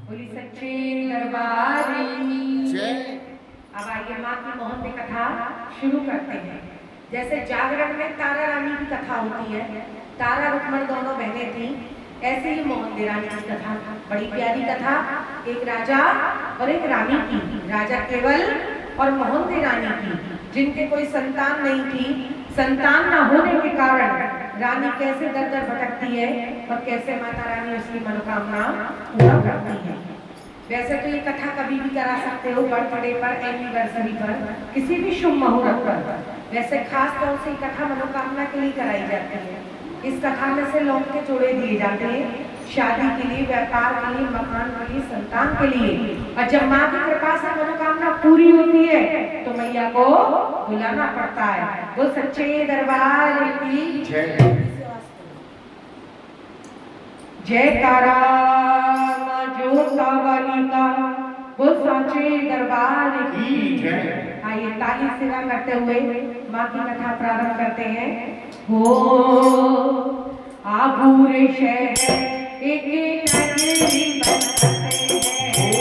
बोली सच्चे दरबार की जय। अब आइए माँ की मोहन कथा शुरू करते हैं। जैसे जागरण में तारा रानी की कथा होती है, तारा रुक्मण दोनों बहनें थी, ऐसे ही मोहन रानी की कथा, बड़ी प्यारी कथा, एक राजा और एक रानी की, राजा केवल और मोहन रानी की, जिनके कोई संतान नहीं थी। संतान न होने के कारण रानी कैसे दर दर भटकती है और कैसे माता रानी उसकी मनोकामना पूरा करती है। वैसे तो ये कथा कभी भी करा सकते हो, बर्थडे पर, एनिवर्सरी पर, किसी भी शुभ मुहूर्त पर। वैसे खास तौर से कथा मनोकामना के लिए कराई जाती है। इस कथा में से लोग के जोड़े दिए जाते हैं, शादी के लिए, व्यापार के लिए, मकान के लिए, संतान के लिए। और जब माँ की कृपा से मनोकामना पूरी होती है तो मैया को बुलाना पड़ता है। वो सच्चे दरबार की जयकारा जोतावाली का, वो साचे दरबार की जय। आइए ताली सेवा करते हुए माँ की कथा प्रारंभ करते हैं। हो आबूरे शहर एक नगरी बनते हैं,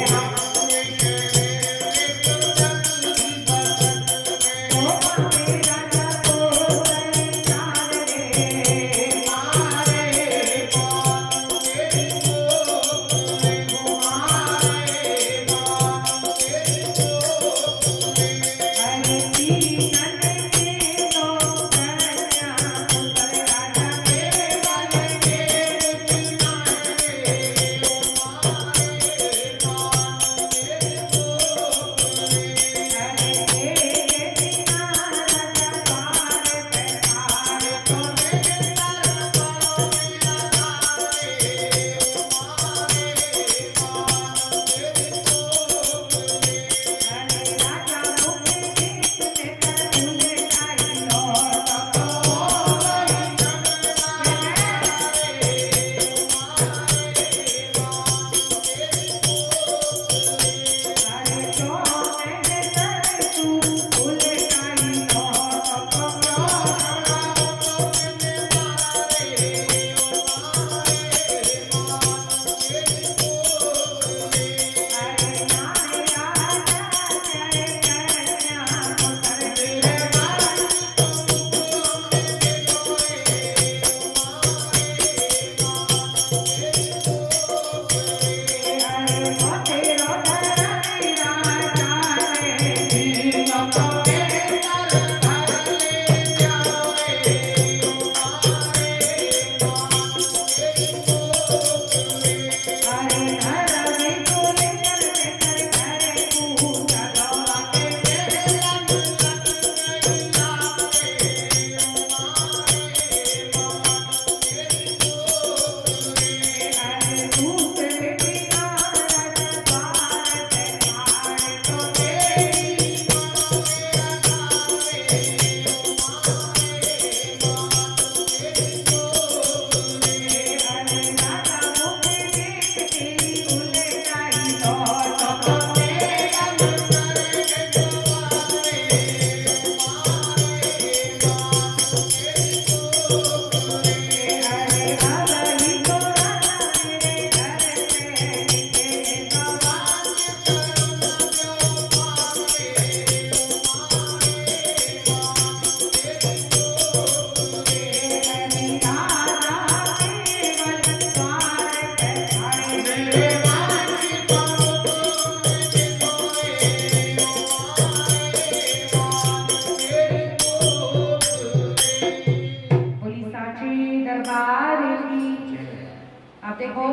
देखो,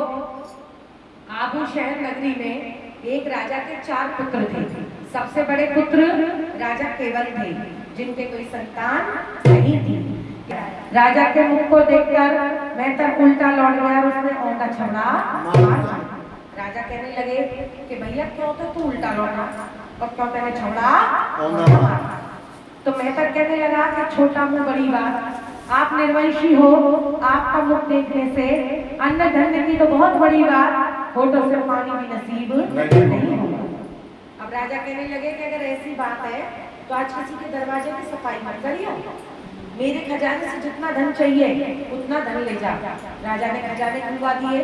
आबू शहर नगरी में एक राजा के 4 पुत्र थे। सबसे बड़े पुत्र राजा केवल थे, जिनके कोई संतान नहीं थी। राजा के मुख को देखकर मेहतर उल्टा लौट गया, उसने औंधा छबड़ा मार दिया। राजा कहने लगे कि भैया क्यों तो तू उल्टा लौटा और क्यों तेरे छबड़ा औंधा मारा। तो मेहतर कहने लगा कि छोटा मुंह बड़ी बात, आप निर्वंशी हो, आपका मुख देखने से अन्न धन्य की तो बहुत बड़ी बात, होठों से पानी भी नसीब नहीं होगा। अब राजा कहने लगे कि अगर ऐसी बात है तो आज किसी के दरवाजे की सफाई मत करियो, मेरे खजाने से जितना धन चाहिए उतना धन ले जा। राजा ने खजाने खुलवा दिए।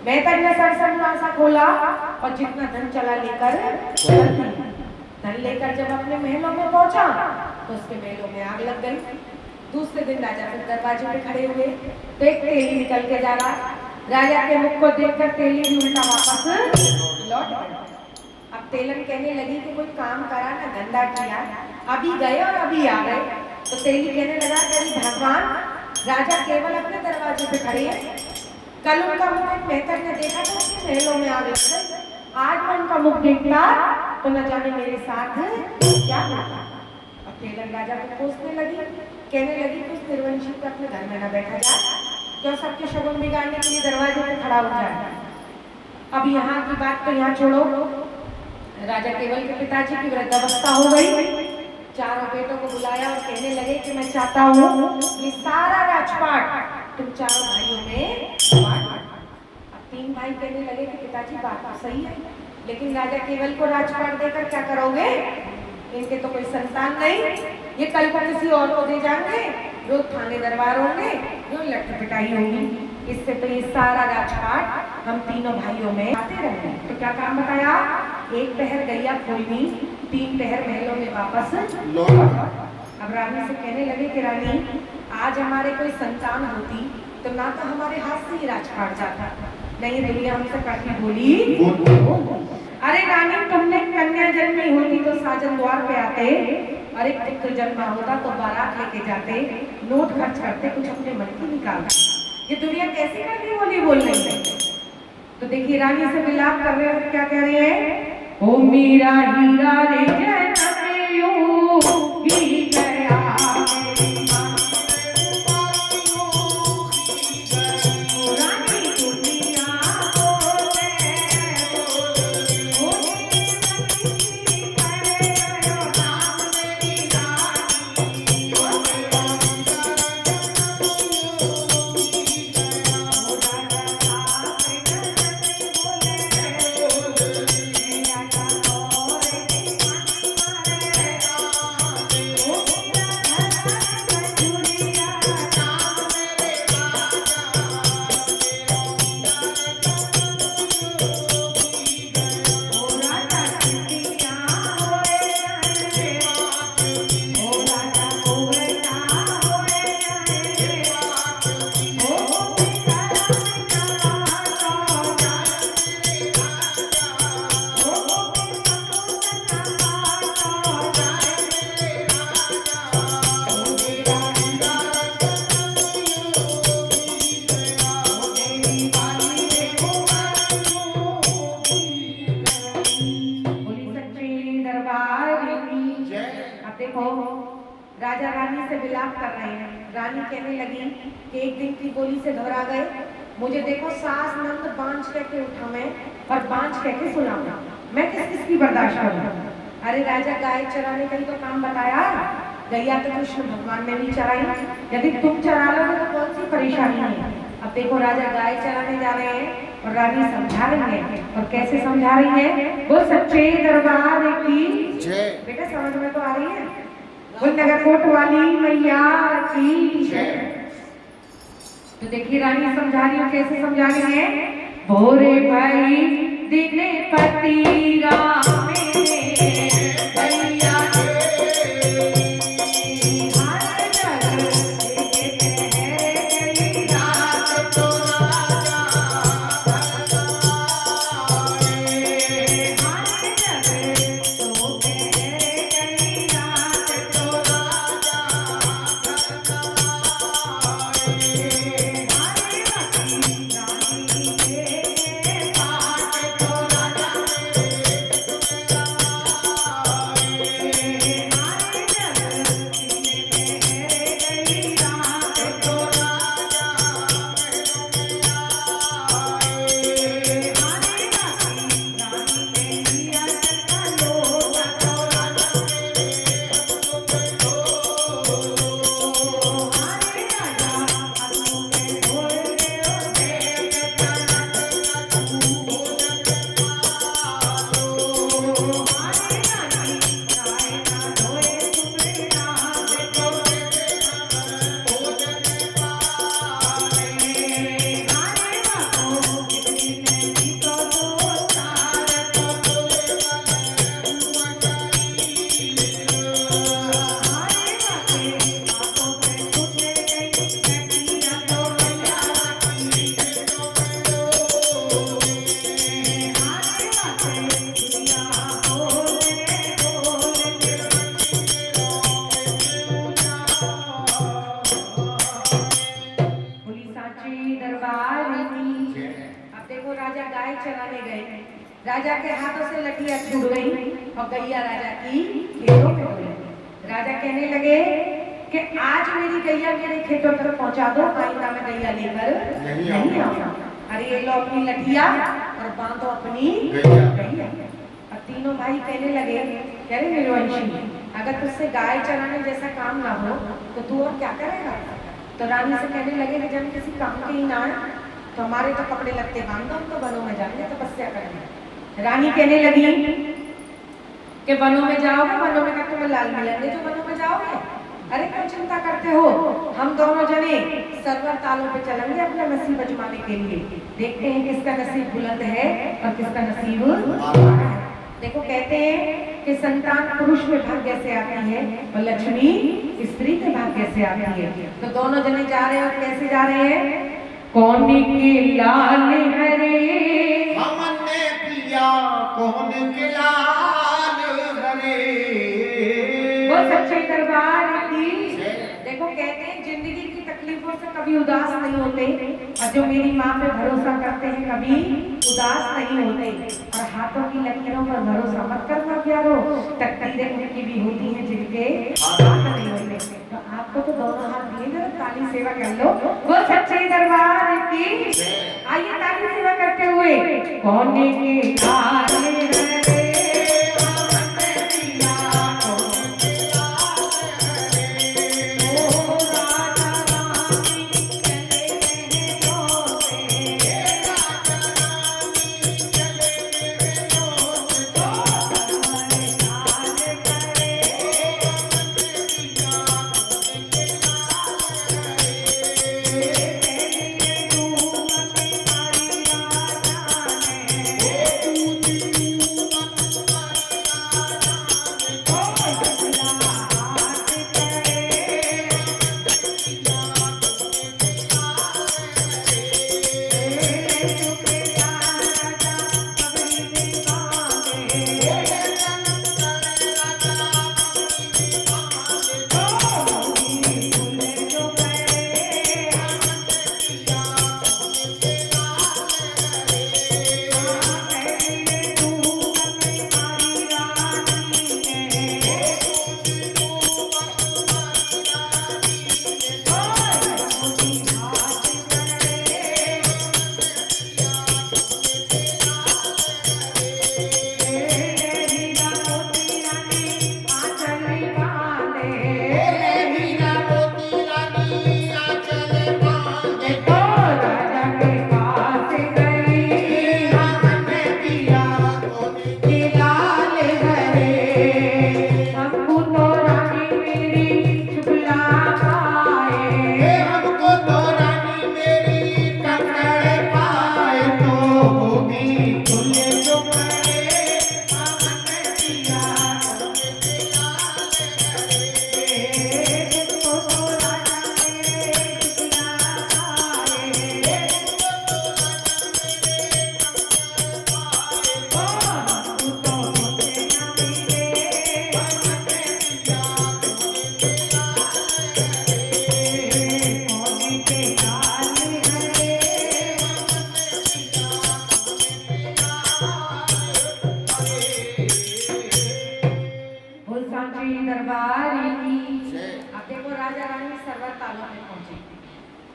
मेहतर ने सरसा खोला और जितना धन चला लेकर धन लेकर जब अपने महलों में पहुंचा तो उसके महलों में आग लग गई। दूसरे दिन राजा फिर दरवाजे पे खड़े हुए, तो एक तेली निकल के जा रहा। राजा के मुख को देखकर तेली भी उल्टा वापस लौट गया। अब तेलन कहने लगी कि कोई काम करा ना धंधा किया, अभी गए और अभी आ गए। तो तेली कहने लगा कि भगवान, राजा केवल अपने दरवाजे पे खड़े हैं, कल उनका मुख एक मेहतर ने देखा तो उसके महलों में आग लग गई। आज मैं उनका मुख देखता तो न जाने मेरे साथ क्या होता। अब तेलन राजा को कोसने लगी, कहने लगी कि उस निर्वंशी को अपने घर में न बैठा जाए, क्यों सबके शगुन बिगाड़ने के लिए दरवाजे पे खड़ा हो जाए। अब यहाँ की बात तो यहाँ छोड़ो। राजा केवल के पिताजी की वृद्धावस्था हो गई। चारों बेटों को बुलाया और कहने लगे कि मैं चाहता हूँ ये सारा राजपाट तुम चारों भाइयों में बांट। अब तीन भाई कहने लगे कि पिताजी बात तो सही है, लेकिन राजा केवल को राजपाट देकर क्या करोगे? इनके तो कोई संतान नहीं, ये कल को किसी और को दे जाएंगे, रोज थाने दरबार होंगे, रोज लट्ठ पिटाई होगी। इससे तो ये सारा राजपाट हम तीनों भाइयों में आते रहेंगे। तो क्या काम बताया? एक पहर गैया खोलनी, 3 पहर महलों में वापस लौट। अब रानी से कहने लगे कि रानी, आज हमारे कोई संतान होती तो ना तो हमारे हाथ से ही राजपाट जाता, नहीं दुनिया हमसे कड़वी बोली। अरे रानी, तुमने कन्या जन्मी होती तो साजन द्वार पे आते, और एक पुत्र जन्मा होता तो बारात लेके जाते, नोट खर्च करते, कुछ अपने मन की निकालते। ये दुनिया कैसे कड़वी बोली बोल रही है? तो देखिए रानी से विलाप कर रहे हो, क्या कह रहे हैं? ओ मीरा हीरा रे जनमयो ही गया, राजा रानी से विलाप कर रहे हैं। रानी कहने लगी कि एक दिन की गोली से घबरा गए, मुझे देखो सास नंद बांझ कह के उठावे और बांझ कह के सुलावे, मैं किस किस की बर्दाश्त करूं? अरे राजा, गाय चराने का ही तो काम बताया, गैया तो कृष्ण भगवान ने भी चराई, यदि तुम चरा लो तो कौन सी परेशानी है? अब देखो राजा गाय चराने जा रहे हैं और रानी समझा रही है, और कैसे समझा रही है? वो सच्चे दरबार की बेटा, समझ में तो आ रही है? वो नगरकोट वाली मैया की जय। तो देखिए रानी समझा रही है, कैसे समझा रही है? भोरे भाई दिने पति राम सांची दरबार की। अब देखो राजा गाय चराने गए, राजा के हाथों से लठियां छूट गई और गैया राजा की खेतों में गई। राजा कहने लगे कि आज मेरी गैया मेरे खेतों तक पहुंचा दो, आइंदा में गैया लेकर नहीं आऊंगा। अरे ये लो अपनी लठिया और बांधो अपनी गैया। अब तीनों भाई कहने लगे, कह रहे निर्वंशी, अगर तुझसे गाय चराने जैसा काम ना हो तो तू और क्या करेगा। तो रानी से कहने लगे कि जब किसी काम के ही ना आए तो हमारे तो कपड़े लगते बांधो, हम तो वनों में जाएंगे तपस्या करेंगे। रानी कहने लगी कि वनों में जाओगे, वनों में तुम्हें लाल मिलेंगे जो वनों में जाओगे। अरे क्यों चिंता करते हो, हम दोनों जने सरवर तालों पे चलेंगे अपना नसीब अजमाने के लिए, देखते हैं किसका नसीब बुलंद है और किसका नसीब है। देखो कहते हैं कि संतान पुरुष में भाग्य से आती है और लक्ष्मी स्त्री के भाग्य से आती है। तो दोनों जने जा रहे हैं और कैसे जा रहे हैं, कौन के लाल हरे हमने पिया कौन के लाल हरे। वो सच्चे दरबार की। देखो कहते हैं जिंदगी की तकलीफों से कभी उदास नहीं होते और जो मेरी माँ पे भरोसा करते हैं कभी उदास नहीं होते। और हाथों की लकीरों पर भरोसा मत करना प्यारो, तकदीरें उनकी भी होती हैं जिनके हाथ नहीं होते। तो आपको तो दोनों हाथ दिए जरा ताली सेवा कर लो, वो सच्चे दरबार की। आइए ताली सेवा करते हुए, कौन के लाल हरे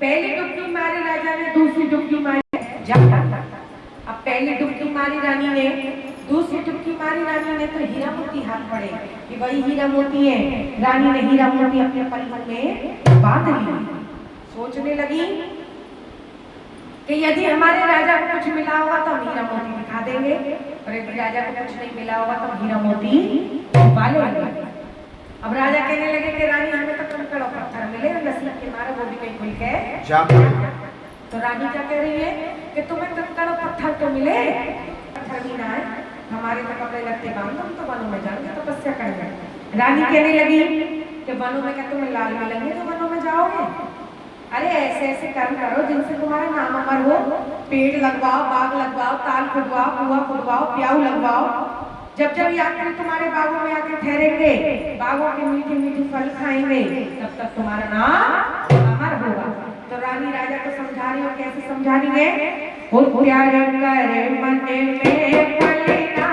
पहली डुबकी मारी राजा ने, दूसरी डुबकी मारी अब पहली डुबकी मारी रानी ने, दूसरी डुबकी मारी रानी ने तो हीरा मोती हाथ पड़े कि वही हीरा मोती है। रानी ने हीरा मोती अपने पलक में बांध ली। सोचने लगी कि यदि हमारे राजा को कुछ मिला होगा तो हम हीरा मोती दिखा देंगे, और यदि राजा को कुछ नहीं मिला होगा तो हीरा मोती छुपा लेंगे। अब राजा कहने लगे कि रानी हमें तो कंकड़ और पत्थर मिले, नसीब के मारे वो भी कहीं खुल के। तो रानी क्या कह रही है कि तुम्हें कंकड़ और पत्थर तो मिले, पत्थर भी ना है, हमारे तो कपड़े लगते बांधो, हम तो वनों में जाएंगे तपस्या करेंगे। रानी कहने लगी कि वनों में क्या तुम्हें लाल मिलेंगे तो वनों में जाओगे। अरे ऐसे ऐसे कर्म करो जिनसे तुम्हारा नाम अमर हो, पेड़ लगवाओ, बाग लगवाओ, ताल खुदवाओ, कुआं खुदवाओ, प्याऊ लगवाओ। जब जब यात्री तुम्हारे बागों में आके ठहरेंगे, बागों के मीठे मीठे फल खाएंगे, तब तक तुम्हारा नाम अमर होगा। तो रानी राजा को समझा रही हो, कैसे समझा रही है? वो प्यार कर मन में पलना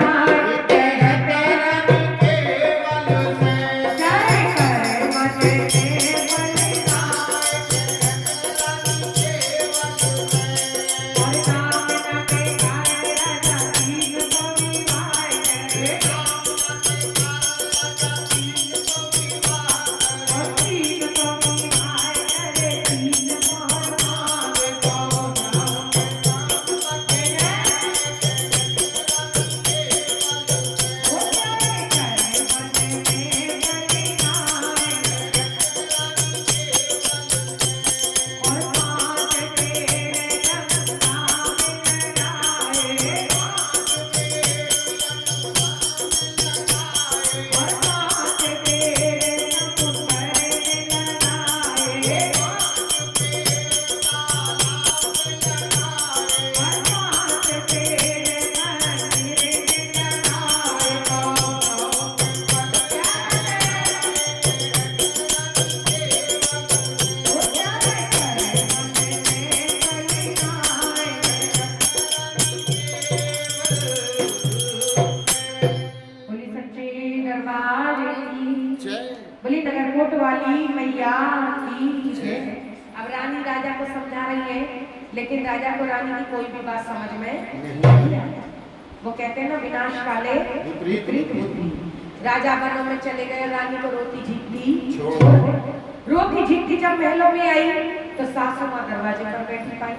बोली नगरकोट वाली मैया की जय। अब रानी राजा को समझा रही है, लेकिन राजा को रानी की कोई भी बात समझ में नहीं आई। वो कहते हैं ना, विनाश काले विपरीत बुद्धि। राजा वनों में चले गए, रानी को रोती झिकती रोती झिकती जब महलों में आई तो सासू माँ दरवाजे पर बैठी पाई।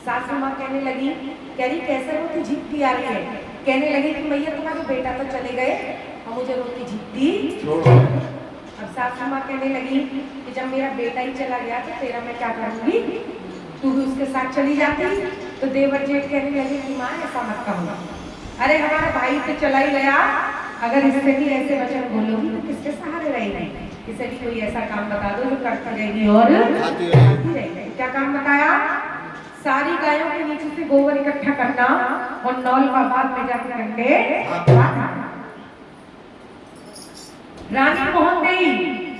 सासू माँ कहने लगी, कह रही कैसे रोती झिकती आ रही है? कहने लगी कि मैया तुम्हारे बेटा तो चले गए और मुझे रोती झिकती। अब सासू माँ कहने लगी कि जब मेरा बेटा ही चला गया तो तेरा मैं क्या करूंगी, तू भी उसके साथ चली जाती। तो देवर जेठ कहने लगे कि माँ ऐसा मत कहो, अरे हमारा भाई तो चला ही गया, अगर इससे भी ऐसे वचन बोलोगी तो किसके सहारे रहेगी? इसे भी कोई ऐसा काम बता दो जो करती रहेगी और खाती रहेगी। क्या काम बताया? सारी गायों के नीचे से गोबर इकट्ठा करना और नौल का बाग में जाकर कंडे। रानी मोहन देई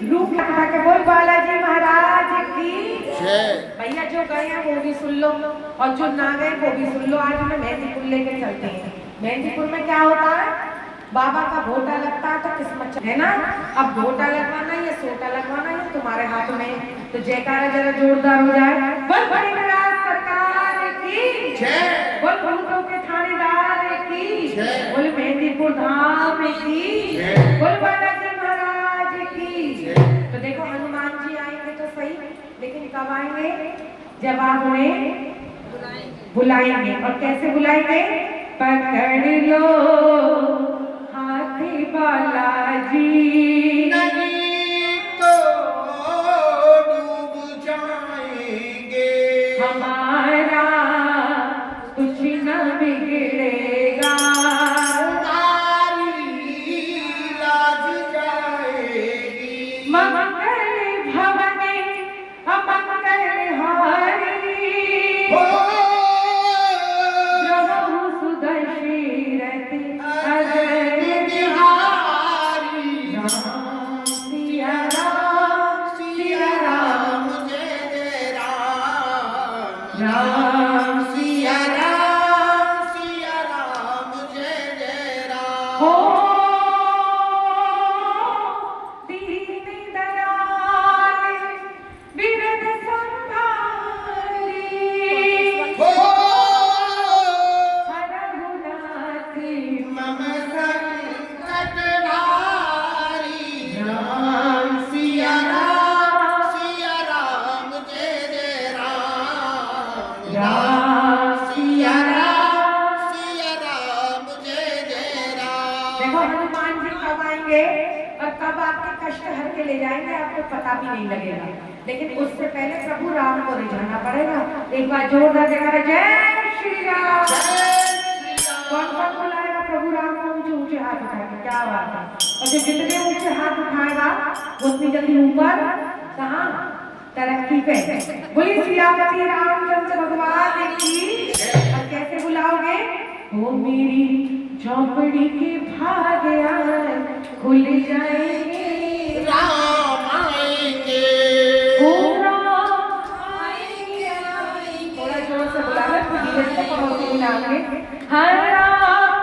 रूप लगा के बोल बालाजी महाराज की भैया जो गए हैं वो भी सुन लो और जो ना गए वो भी सुन लो। आज हमें मेहंदीपुर लेके चलते हैं। मेहंदीपुर में क्या होता है? बाबा का भोटा लगता है तो किस्मत है ना। अब भोटा लगवाना या सोटा लगवाना है तुम्हारे हाथ में। तो जयकारा जरा जोरदार हो जाए। बोल बड़ीराज सरकार की जय, बोल भूतों के थानेदार की जय, बोल मेहंदीपुर धाम की जय, बोल बालाजी महाराज की जय। तो देखो हनुमान जी आएंगे तो सही, लेकिन कब आएंगे? जब आप उन्हें बुलाएंगे। और कैसे बुलाएंगे? पकड़ लो हाथी बालाजी, नहीं तो डूब जाएंगे, हमारा कुछ न बिगड़ेगा, हमारी लाज जाएगी। मंगल भवने अमंगल हारी, प्रभु सुदर्शीरथ अजय बिहारी, राम सिया राम जय जय राम, राम सिया राम जय जय राम। हो दीन दयाल बिरद संभाली, हरहुनाथ मम संकट भारी, राम सिया राम जय जय राम, राम सिया राम। राम जय जय राम। देखो हनुमान जी कब आएंगे और कब आपके कष्ट हर के ले जाएंगे आपको पता भी नहीं लगेगा। लेकिन उससे पहले प्रभु राम को रिझाना पड़ेगा। एक बार जोरदार जयकारा जय श्री राम। कौन कौन बुलाएगा प्रभु राम को? ऊंचे ऊंचे हाथ उठाएगा। क्या बात है। और जो जितने ऊंचे हाथ उठाएगा वो उतनी जल्दी ऊपर कहाँ? तरक्की पे। बोली सियापति रामचंद्र भगवान की। और कैसे बुलाओगे? वो मेरी झोपड़ी के भाग्य खुल जाएंगे, राम आएंगे, ओ राम मिलाएंगे। हर राम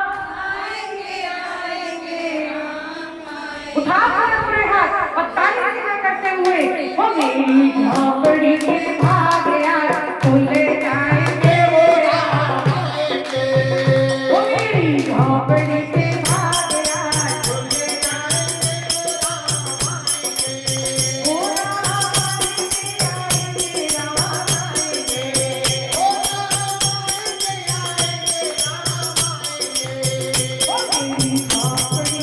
उठा कर अपने हाथ और ताली करते हुए वो मेरी झोपड़ी के भाग यार खुल जाएंगे वो राम आएंगे। वो मेरी झोपड़ी के भाग यार खुल जाएंगे वो राम आएंगे। वो राम आएंगे वो राम आएंगे वो मेरी झोपड़ी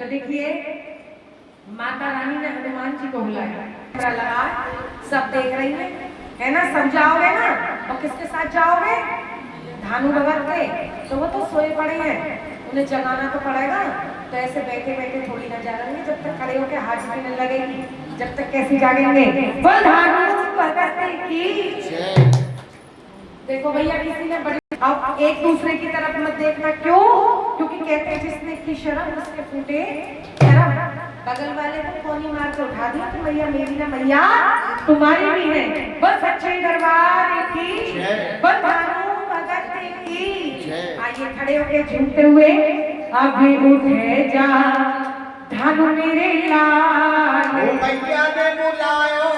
देखिए माता रानी ने हनुमान जी को बुलाया, कैमरा लगा, सब देख रही है ना। सब जाओगे ना, और किसके साथ जाओगे? धानु भगत के। तो वो तो सोए पड़े हैं, उन्हें जगाना तो पड़ेगा। तो ऐसे बैठे बैठे थोड़ी ना जाएंगे, जब तक खड़े होकर हाथ पीने लगेगी, जब तक कैसे जागेंगे? बोल धानु भगत की। देखो भैया, किसी ने बड़ी अब एक दूसरे की तरफ मत देखना। क्यों? क्योंकि कहते हैं जिसने की शर्म उसके फूटे शर्म। बगल वाले को कोनी मार के उठा दिया तो मैया मेरी ना मैया तुम्हारी भी है। बस सच्चे दरबार की, बस भानु भगत की। आइए खड़े होके झूमते हुए, अभी उठे जा धानु मेरे लाल, मैया ने बुलायो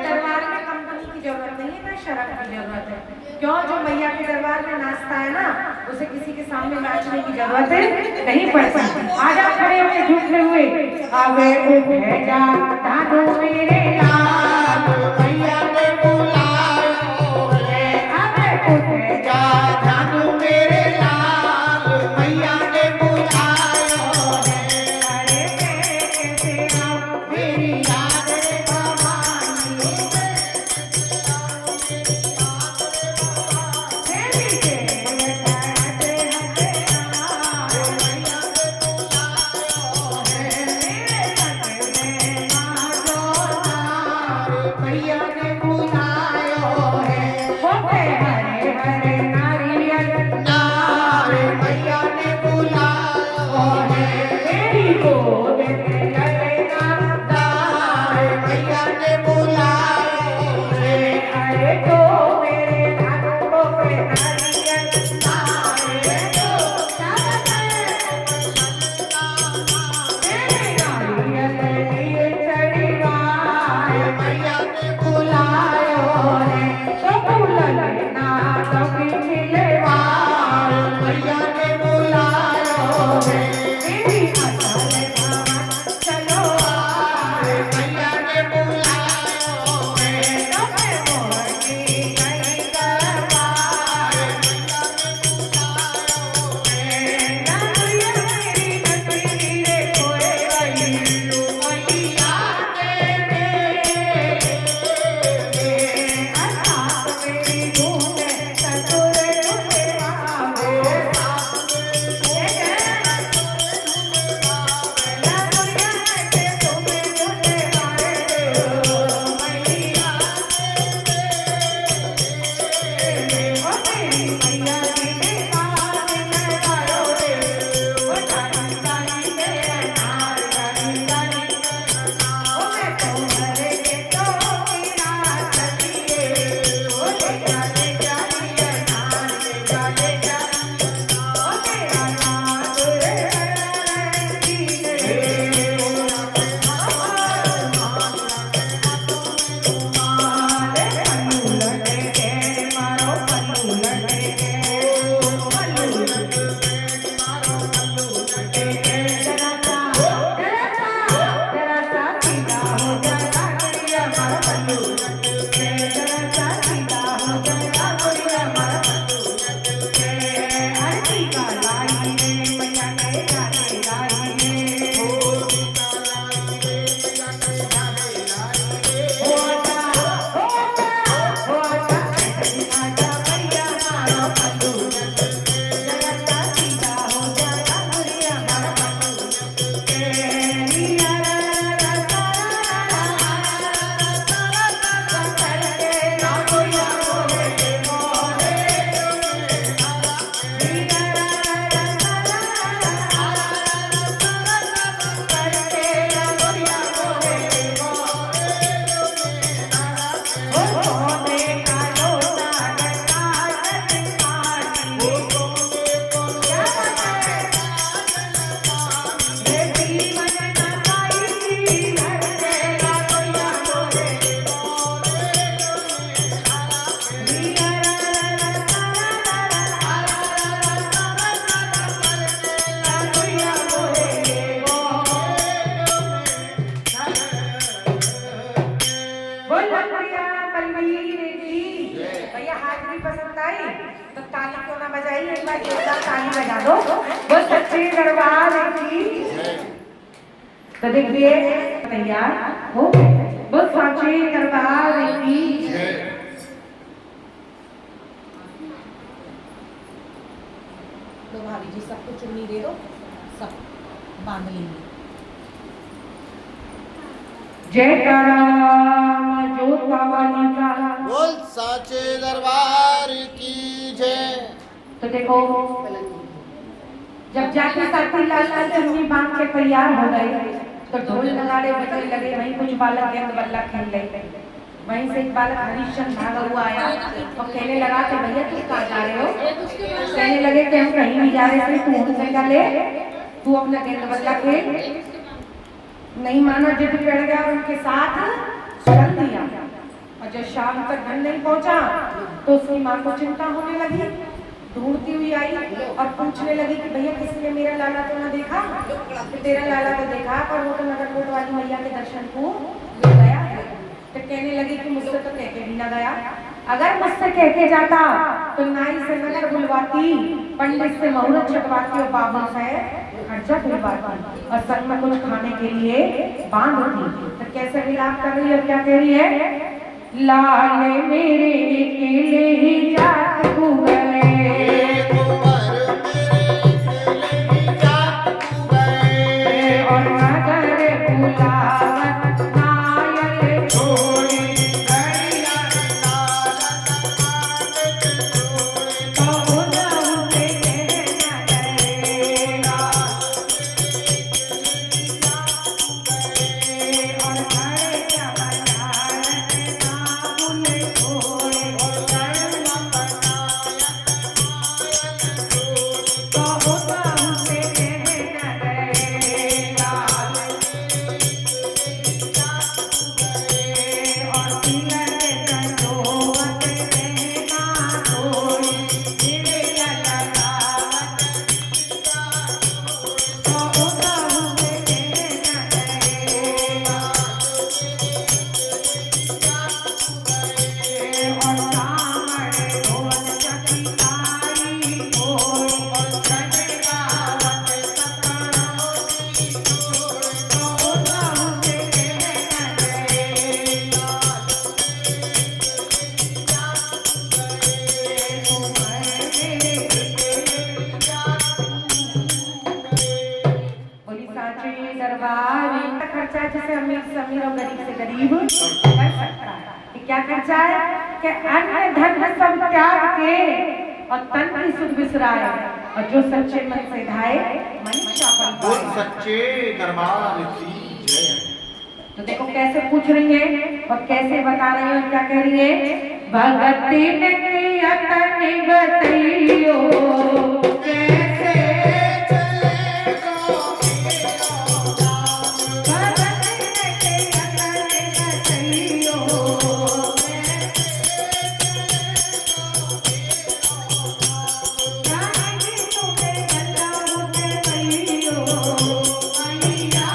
दरबार में कंपनी की जरूरत नहीं है, ना शर्म की जरूरत है। क्यों? जो मैया के दरबार में नाचता है ना, उसे किसी के सामने नाचने की जरूरत नहीं पड़ती। आजा खड़े होकर झूठे हुए, आवे उठे जा धानु मेरे लाल, मैया ने बुलायो है। आवे उठे जा धानु मेरे लाल, मैया ने बुलायो है। अरे मैं कैसे आऊं मेरी याद रे भवानी, भैया जाइए, एक बार जोरदार ताली बजा दो। वो सच्चे दरबार की। तो देखिए तैयार हो गए। वो सच्चे दरबार की। तो भाभी जी सबको चुन्नी दे दो, सब बांध लेंगे। जय राम जोत वाली का बोल साचे दरबार की जय। तो देखो जब जाके साथी लाल लाल चुन्नी बांध के तैयार हो गए तो ढोल नगाड़े बजने लगे। वहीं कुछ बालक गेंद बल्ला खेल रहे। वहीं से एक बालक हरिश्चंद्र भागा हुआ आया और कहने लगा कि भैया तुम कहाँ जा रहे हो? कहने लगे कि हम कहीं नहीं जा रहे थे, तू हमसे क्या ले, तू अपना गेंद बल्ला खेल। नहीं माना, जिद चढ़ गया और उनके साथ चल दिया। और जब शाम तक घर नहीं पहुंचा तो उसकी माँ को चिंता होने लगी। ढूंढती हुई आई और पूछने लगी कि भैया किसी ने मेरा लाला तो ना देखा? तेरा लाला तो देखा पर वो तो नगरकोट वाली मैया के दर्शन को गया है। तो कहने लगी कि मुझसे तो कह के भी ना गया। अगर मुझसे कह के जाता तो नाई से नगर बुलवाती, पंडित से मुहूर्त छटवाती और बाबू से खर्चा बुलवाती और संग में कुछ खाने के लिए बांधती। तो कैसे विलाप कर रही है, क्या कह रही है? लाल मेरे अकेले ही जात को गए, और नगर बुलावत नायल छोड़ी तो उन्हों से कहना गएगा। और खड़े क्या बजारत ना भूले छोड़े, तो उन्हों से कहना गएगा। और तिलक संजोवत रहना थोड़ी, तिलक लगावत तो उन्हों से कहना गएगा। और सामने ढोल चकिताई होई, और छटकावत सकरोती छोड़, तो उन्हों से कहना गएगा। बोली साचे दरबार का खर्चा जैसे अमीर से अमीर और गरीब से गरीब कर सकता है। कि क्या खर्चा है? कि अन्न धन सब त्याग के और तन की सुध बिसराए, और जो सच्चे मन से धाए मनीषा बोल फल पाए। सच्चे दरबार की जय। तो देखो कैसे पूछ रही है और कैसे बता रही है, क्या कह रही है? भगति ने किया तन बतैयो, कैसे भगति ने किया तन बतैयो, रानी तुम्हें बल्ला मुझे भैयो, मैया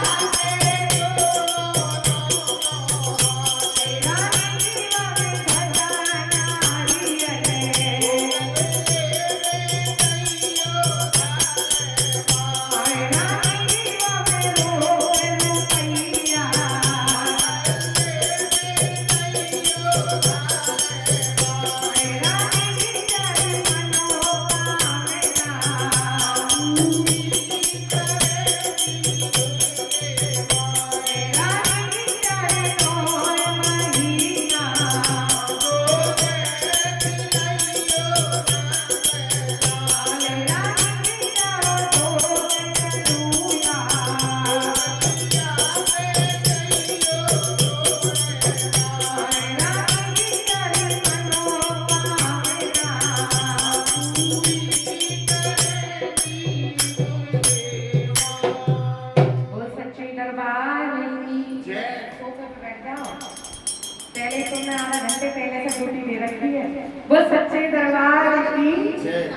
पहले तो मैं आधा घंटे पहले से ड्यूटी दे रखी है। वो सच्चे दरबार की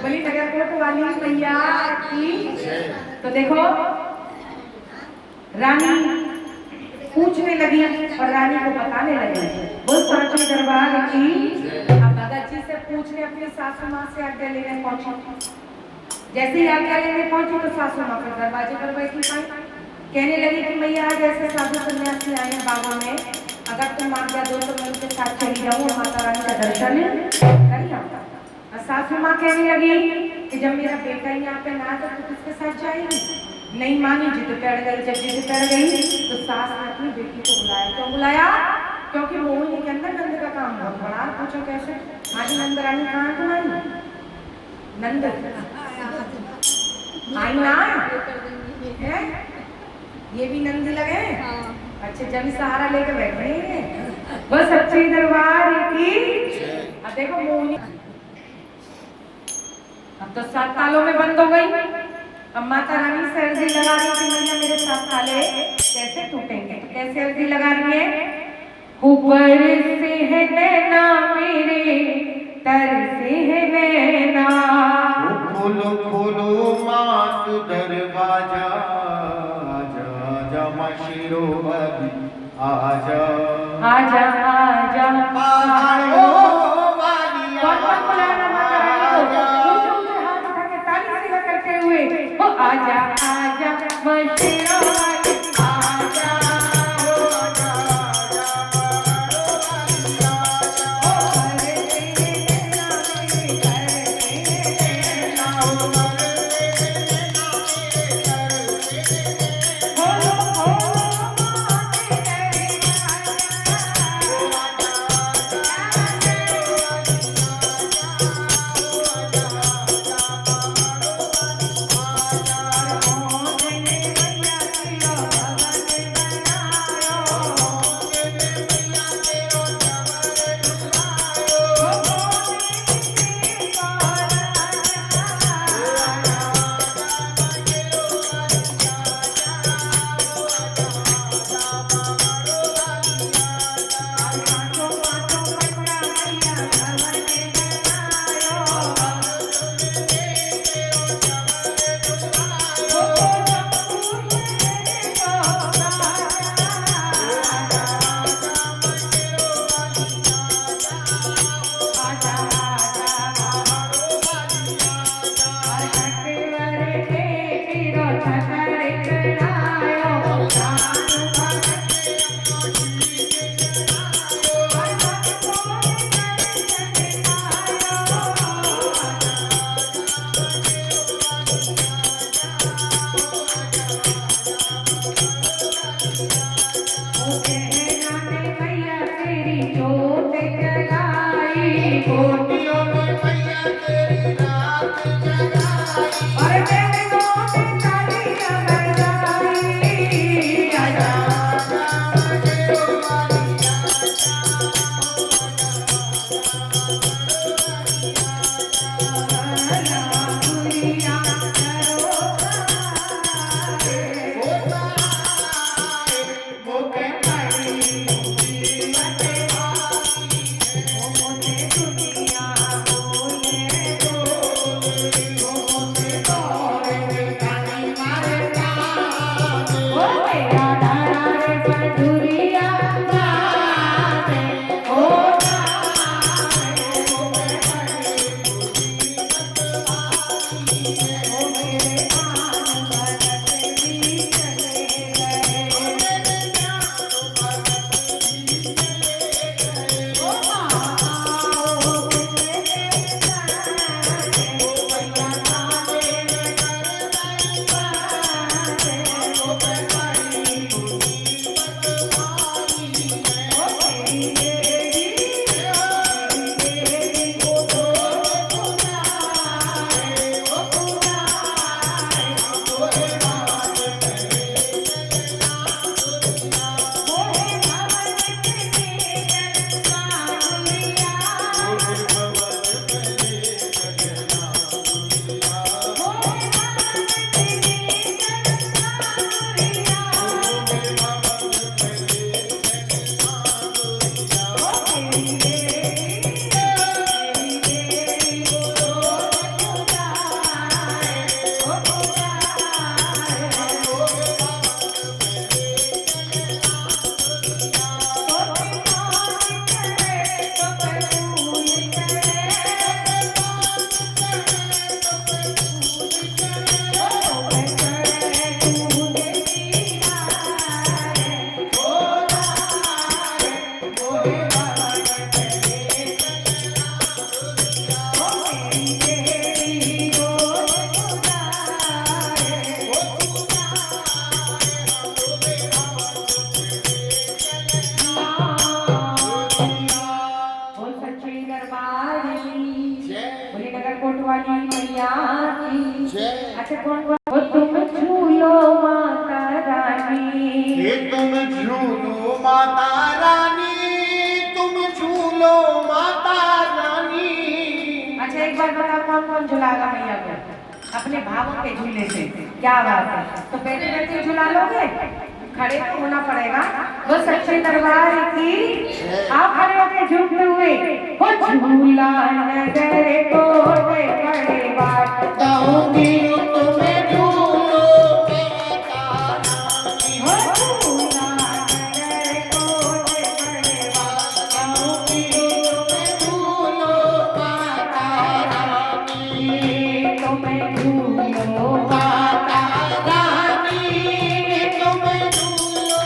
बली नगरकोट वाली मैया की। तो देखो रानी पूछने लगी और रानी को बताने लगी। वो सच्चे दरबार की। अब भगत जी से पूछने अपनी सासू माँ से आज्ञा लेने पहुंची। जैसे ही आज्ञा लेने पहुंची तो सासू माँ फिर दरवाजे पर बैठी पाई। कहने लगी कि मैया आज ऐसे साधु सन्यासी आए हैं बाबा में, अगर तुम आज्ञा दो तो मैं उनके साथ चली जाऊँ और माता रानी का दर्शन करी आऊँ। और सासू माँ कहने लगी कि जब मेरा बेटा ही यहाँ पे ना तो तू किसके साथ जाएगी। नहीं मानी, जिद पड़ गई। जब जिद पड़ गई तो सास ने अपनी बेटी को बुलाया। क्यों बुलाया? क्योंकि मोहिनी के अंदर नंद का काम बहुत बड़ा। पूछो कैसे? आज नंद रानी कहाँ तुम्हारी? नंद आई ना है, ये भी नंद लगे। अच्छा, जब सहारा लेकर बैठे हैं बस सच्चे दरबार की। अब देखो मोहिनी अब तो 7 तालों में बंद हो गई। अब माता रानी से अर्जी लगा रही कि मैया मेरे 7 ताले कैसे टूटेंगे। तो कैसे अर्जी लगा रही है? ऊपर से है नैना मेरे, तर से है नैना। खोलो खोलो मात दरवाजा, आजा आजा माँ शिरो वाली, आजा आजा आजा पहाड़ों वाली, बहुत बुलाना माता रानी को। ऊंचे हाथ उठा के ताली सेवा करते हुए ओ आजा आजा माँ शिरो वाली, आजा कौन बोला? ओ तुम झूलो माता रानी, ये तुम झूलो माता रानी, तुम झूलो माता रानी। अच्छा एक बार बताओ कौन कौन झुलाएगा मैया को अपने भावों के झूले से? क्या बात है। तो बैठे बैठे झुला लोगे? खड़े तो होना पड़ेगा। वो सच्चे दरबार की आप खड़े होके झूमते हुए वो झूला नगर को बड़े बात गाऊंगी तुम्हें झूलो हो झूला नगर को बड़े बात गाऊंगी तुम्हें झूलो माता रानी, तुम्हें झूलो माता रानी, तुम्हें झूलो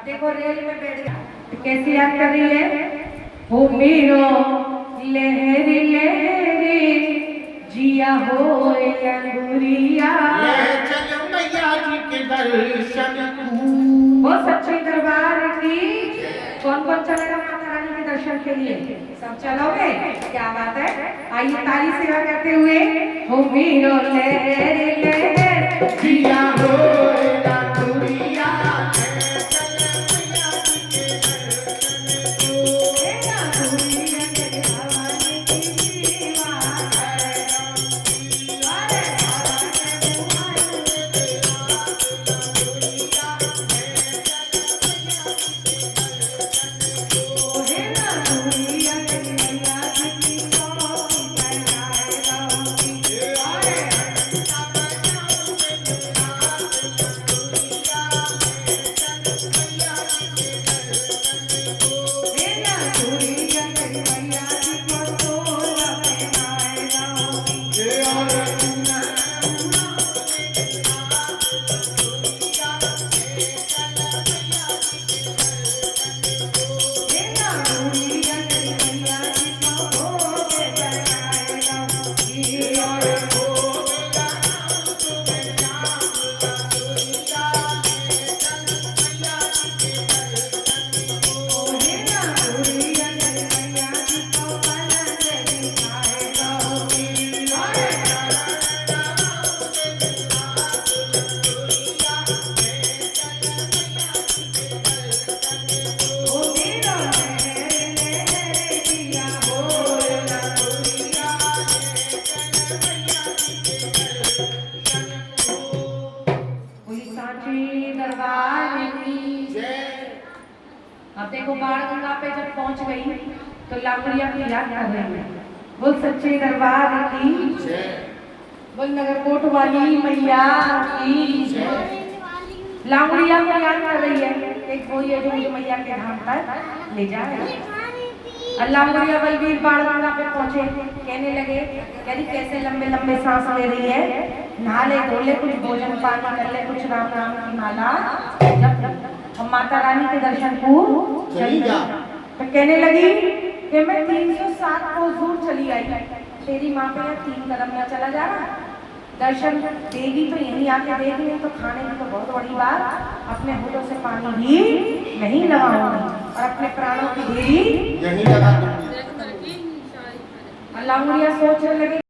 देखो रेल में बैठ गया कैसी याद कर रही है। हो मेरो लहरी लहरी जिया हो अंगुरिया। ले चल मैया जी के दर्शन तू। वो सच्चे दरबार की। कौन कौन चलेगा माता रानी के दर्शन के लिए? सब चलोगे? क्या बात है। आइए ताली सेवा करते हुए हो मेरो लहरी लहर जिया हो अंगुरिया। अब देखो बाण गंगा पे जब पहुंच गई तो लांगड़िया की याद कर रही है। बोल सच्चे दरबार की जय। बोल नगरकोट वाली मैया की जय। लांगड़िया को याद कर रही है। एक वो ये जो मुझे मैया के धाम पर ले जाए। लांगड़िया बलबीर बाण गंगा पे पहुंचे। कहने लगे कह कैसे लंबे लंबे सांस ले रही है। नहा ले धो ले, कुछ भोजन पानी कर ले, कुछ राम नाम की माला जप ले। और माता रानी के दर्शन को चली जा। तो कहने लगी कि मैं 307 कोस दूर चली आई, तेरी माँ पे 3 कदम न चला जा रहा। दर्शन देगी तो यहीं आके देख ले, तो खाने की तो बहुत बड़ी बात, अपने होठों से पानी भी नहीं लगाऊंगी और अपने प्राणों की देवी यहीं लगा दूंगी। लांगड़िया सोचने लगी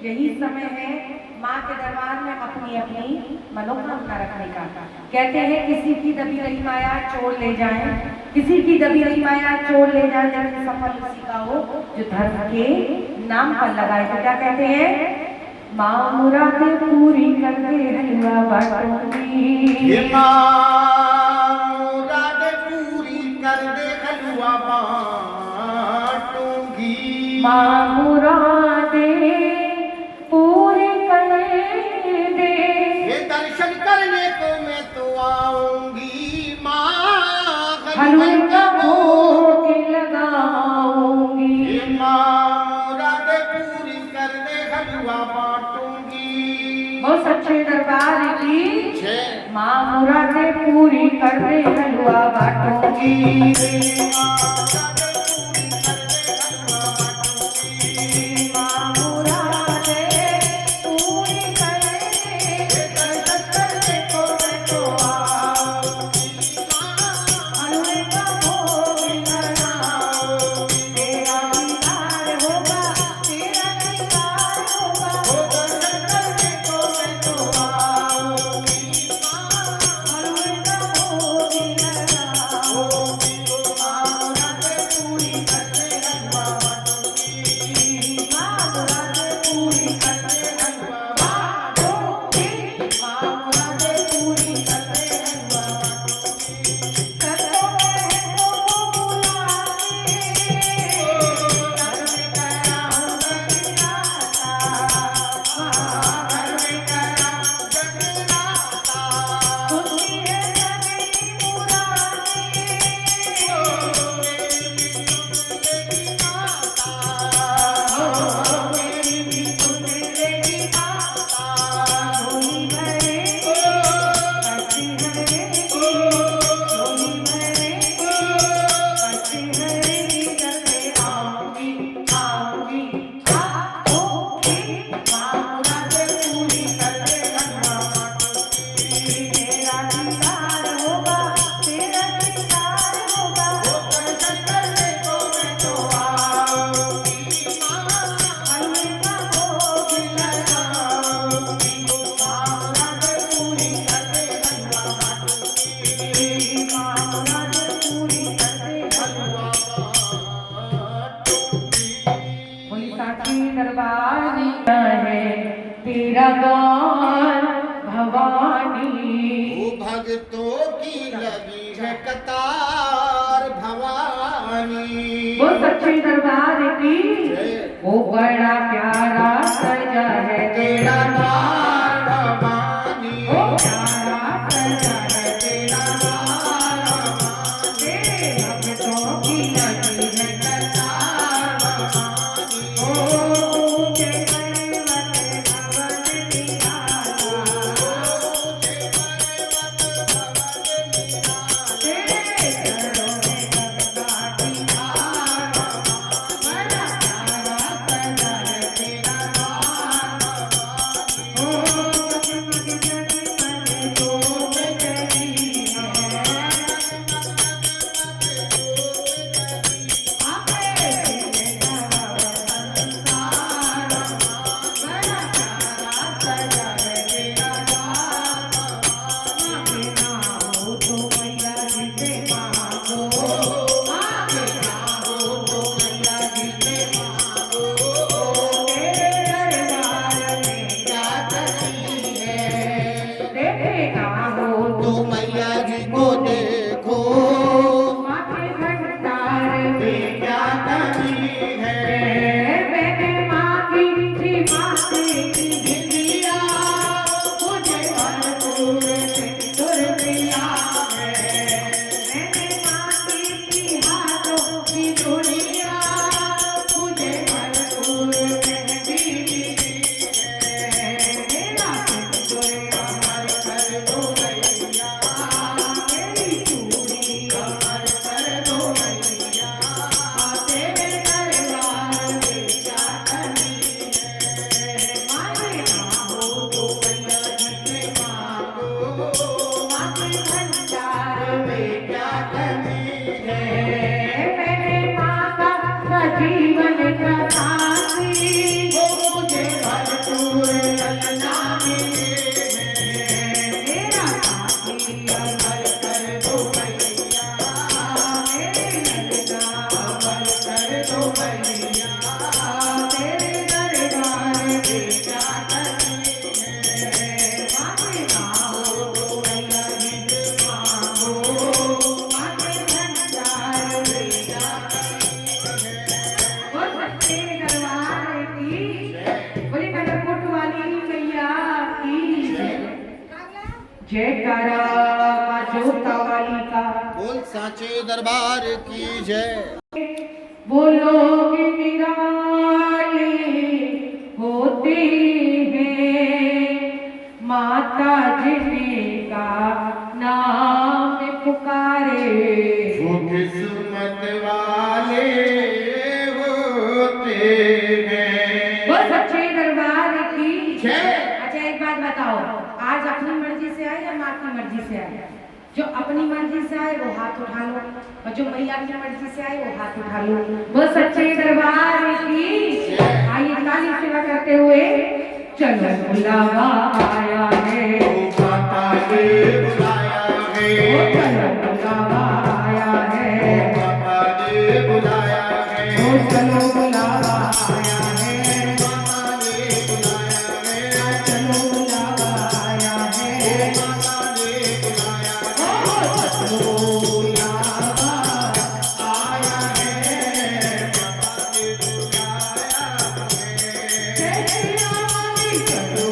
यही समय है माँ के दरबार में अपनी अपनी मनोकामना रखने का। कहते हैं किसी की दबी रही माया चोर ले जाए, किसी की दबी रही माया चोर ले जाए, लेकिन सफल उसी का हो जो धर्म के नाम पर लगाए। तो क्या कहते हैं, माँ मुरादें पूरी कर दे हलवा बाटूंगी, माँ मुरादें पूरी कर दे हलवा बाटूंगी, माँ मुरादें पूरी कर दे, ये दर्शन करने को मैं तो आऊंगी, माँ हलवे का भोग लगाऊंगी, ये माँ मुरादें पूरी कर दे हलवा बाटूंगी। वो सच्चे दरबार की जय। माँ मुरादें पूरी कर दे हलवा बाटूंगी, तेरा गान भवानी, भक्तों की लगी है कतार भवानी, वो सच्चे दरबार की वो बड़ा प्यारा सजा है तेरा द्वार भवानी, वो प्यारा सजा है तेरा द्वार भवानी, भक्तों की लगी है कतार भवानी, जयकारा जोता वाली का बोल साचे दरबार की जय। बोलो कि निराले होते हैं माता जिनका नाम पुकारे वो किस्मत वाले होते हैं। वो सच्चे दरबार की जय। अच्छा एक बात बताओ, आज अपनी मर्जी से आए या माँ की मर्जी से आए? जो अपनी मर्जी से आए वो हाथ उठा लो, और जो मैया की मर्जी से आए वो हाथ उठा लो। वो सच्चे दरबार की आइए ताली सेवा करते हुए चलो बुलावा आया है, माता ने बुलाया है, चलो बुलावा आया है, माता ने बुलाया है, चलो बुलावा आया है, माता ने बुलाया है, चलो बुलावा आया है, माता ने बुलाया है, चलो बुलावा आया है, माता ने बुलाया है, चलो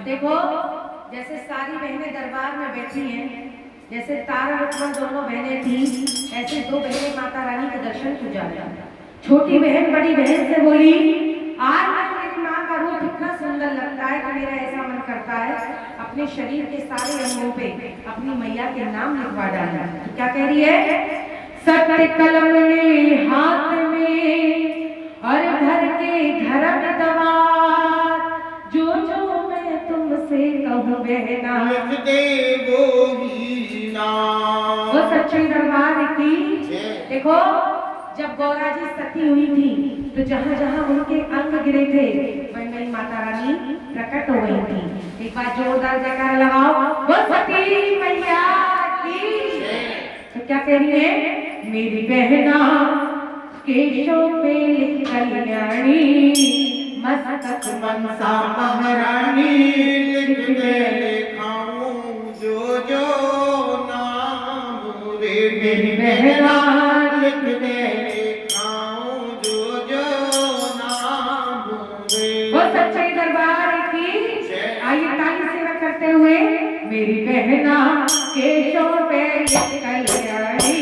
देखो जैसे सारी बहनें दरबार में बैठी हैं, जैसे तारा लक्ष्मण दोनों बहनें थी, ऐसे दो बहनें माता रानी के दर्शन को जा रही। छोटी बहन बड़ी बहन से बोली, आज मुझे मेरी माँ का रूप इतना सुंदर लगता है कि मेरा ऐसा मन करता है अपने शरीर के सारे अंगों पे अपनी मैया के नाम लिखवा डालना। तो क्या कह रही है? सत्य कलम ले हाथ में और भर के धर्म दवार, जो जो मैं तुमसे कहूँ बहना लिख दे वो ही नाम। वो सच्चे दरबार की। देखो जब गौरा जी सती हुई थी तो जहाँ जहाँ उनके अंग गिरे थे वही मेरी माता रानी प्रकट हो गई थी। एक बार जोरदार जयकारा लगाओ, वो सती मैया की। तो क्या कह रही है? मेरी बहना केशों पे लिख कल्याणी मस्तक मनसा महारानी लिख दे लिखाऊं जो जो नाम रे मेरी बहना लिख दे लिखाऊं जो जो नाम रे। वो सच्चे दरबार की आइए ताली सेवा करते हुए मेरी बहना केशों पे लिख कल्याणी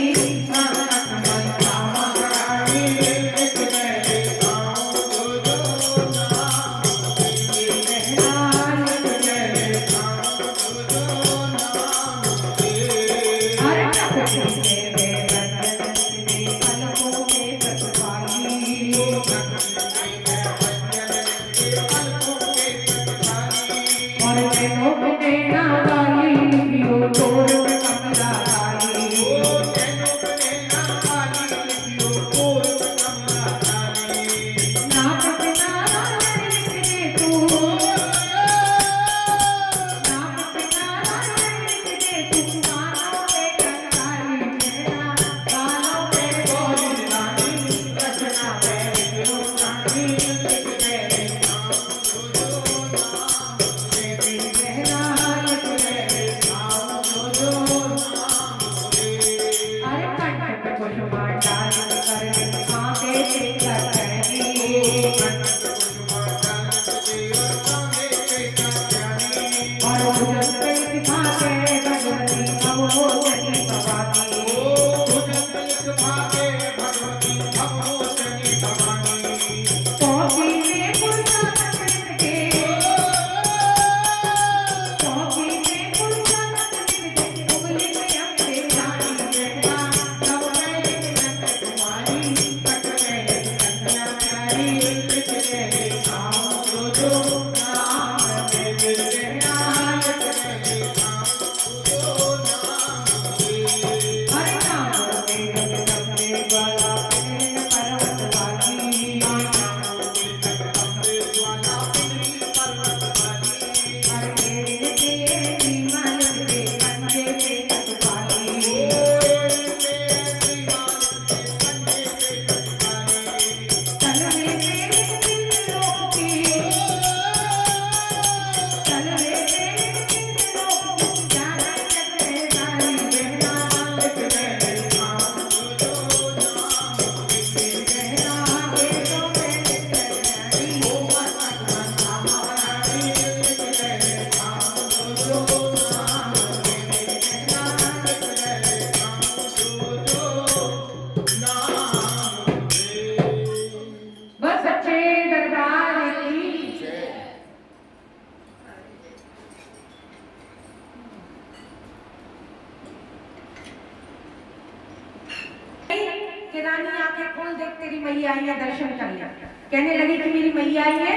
रानी आंखें खोल देख तेरी मैया आई है दर्शन कर ले। कहने लगी कि मेरी मैया आई है,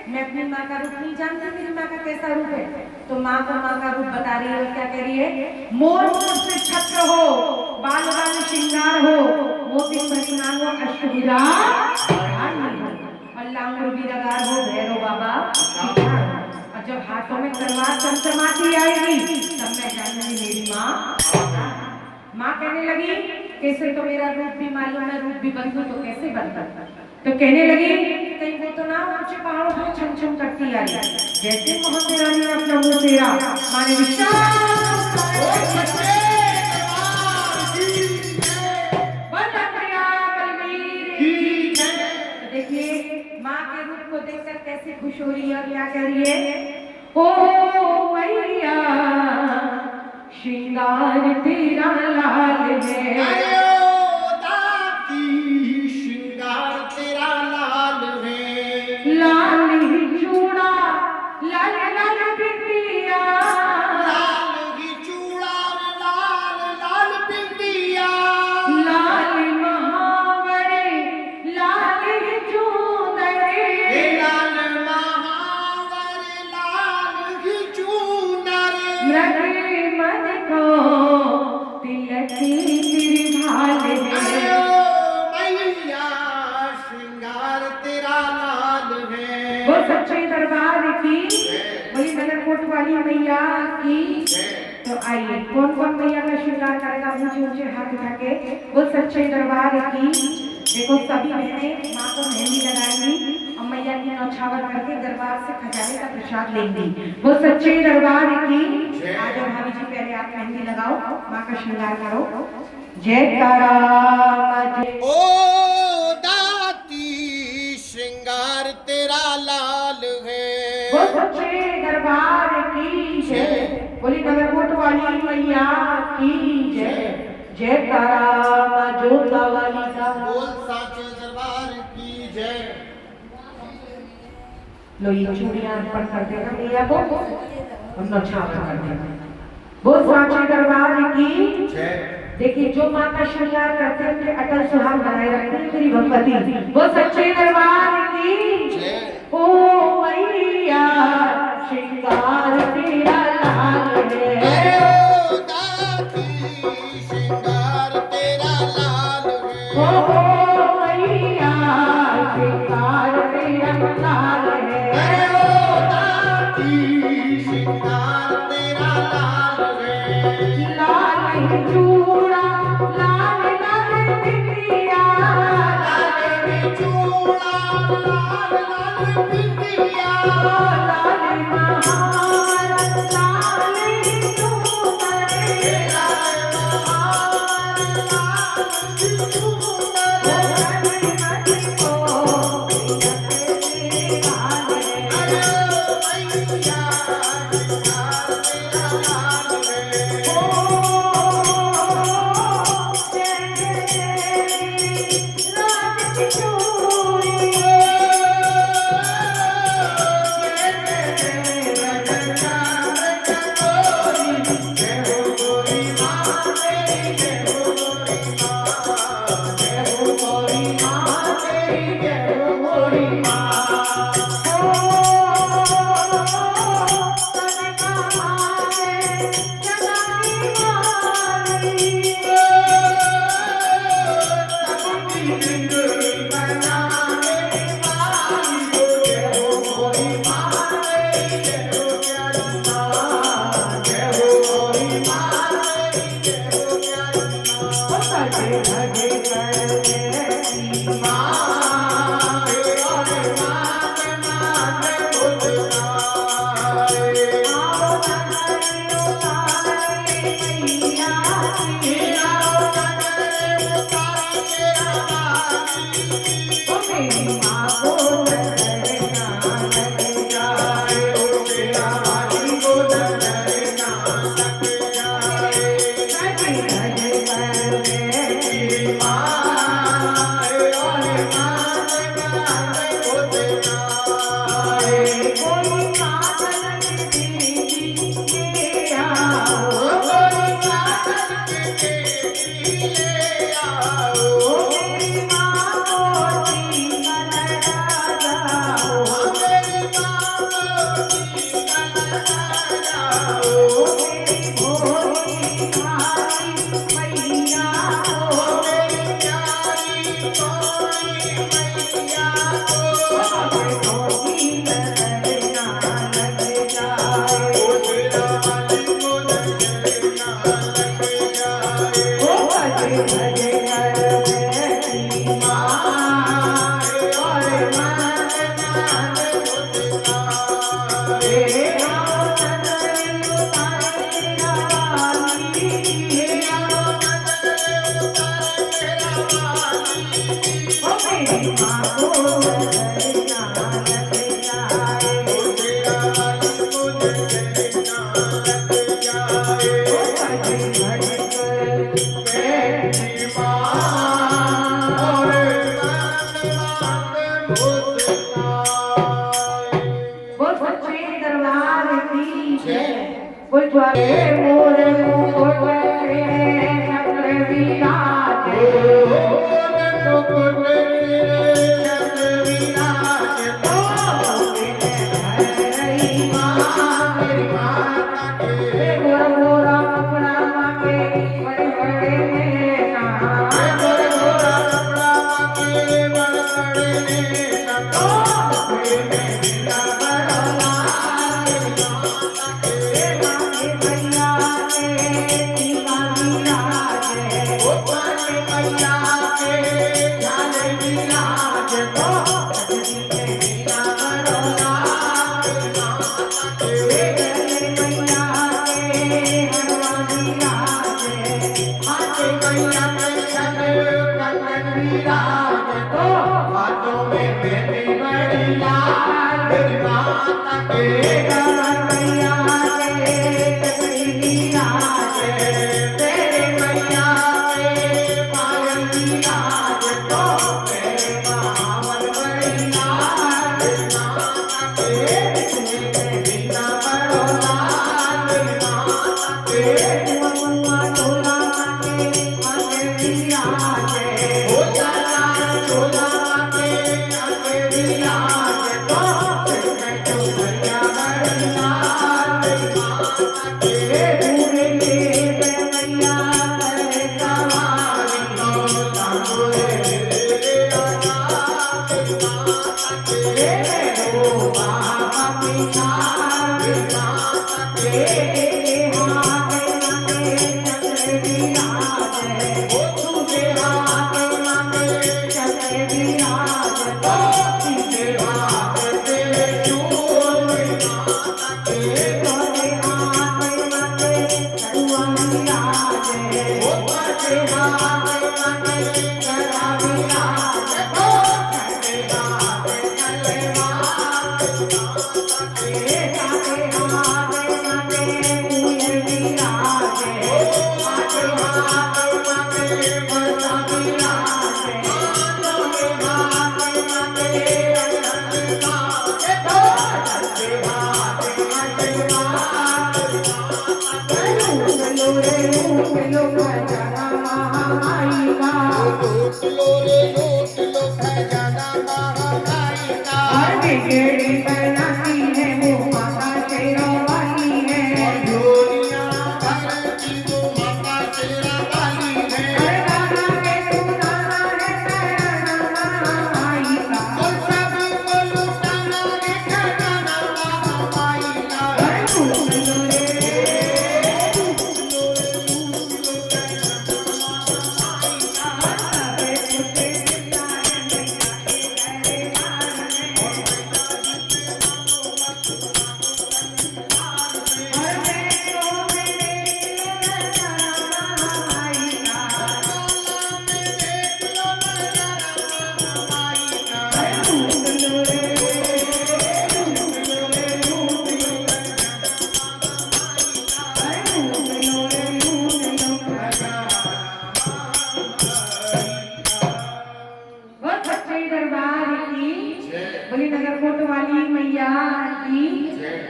मैं अपनी माँ का रूप नहीं जानती, मेरी माँ का कैसा रूप है। तो माँ को माँ का रूप बता रही है और क्या कह रही है, मोर से छत्र हो, बाल बाल श्रृंगार हो, मोती भरी मांगो अष्टभुजा और लांगुर बीरागार हो भैरव बाबा। और जब हाथों में तलवार चमचमाती आएगी तब मैं जानूंगी मेरी माँ। माँ कहने लगी कैसे, तो मेरा रूप भी मालूम है, रूप भी बंधु तो कैसे बनता। तो कहने लगी कहीं वो तो ना ऊंचे पहाड़ों पर छम छम करती आई। जैसे मोहन रानी ने अपना मुंह फेरा, माने देखिए माँ के रूप को देखकर कैसे खुश हो रही है और क्या कह रही है, ओ मैया श्रृंगार तेरा लाल है, श्रृंगार तेरा लाल है, लाल ही चूड़ा लाल लाल बिंदिया, लाल ही चूड़ा लाल लाल बिंदिया, लाल महावरे लाल ही चूनरे, लाल महावर लाल ही चूनरे, मृग मद को तिलकी गिरधाल है, मैया श्रृंगार तेरा लाल है। वो सच्चे दरबार की वही मलरकोट वाली मैया की तो आइए कौन कौन मैया का श्रृंगार करेगा ऊंचे ऊंचे हाथ उठा के वो सच्चे दरबार की। देखो सभी बहनें माँ को मेहंदी लगाएंगी और मैया की नौछावर करके दरबार से खजाने का प्रसाद लेंगी। वो सच्चे दरबार की। आज भाभी जी पहले आप मेहंदी लगाओ, माँ का श्रृंगार करो। जय तारा ओ दाती श्रृंगार तेरा लाल है। वो सच्चे दरबार की जय। बोली नगरकोट वाली मैया की जय। जय तारा जोता वाली का बोल साचे दरबार की जय। लो ये चूड़ियां अर्पण कर देना मैया को और नौछावर कर देना। वो साचे दरबार की जय। देखिए जो माँ का श्रृंगार करते हैं उनके अटल सुहाग बनाए रखते हैं मेरी भगवती। वो सच्चे दरबार की जय। ओ मैया श्रृंगार तेरा लाल है। ओ दाती श्रृंगार तेरा लाल है। ओ मैया श्रृंगार तेरा लाल है। ओ दाती श्रृंगार तेरा लाल है। लाल चूड़ा लाल लाल बिंदिया लाल चूड़ा लाल लाल बिंदिया लाल महार लाल चूनर लाल महार लाल चूनर। अरे ओ मैया श्रृंगार तेरा लाल है। भैया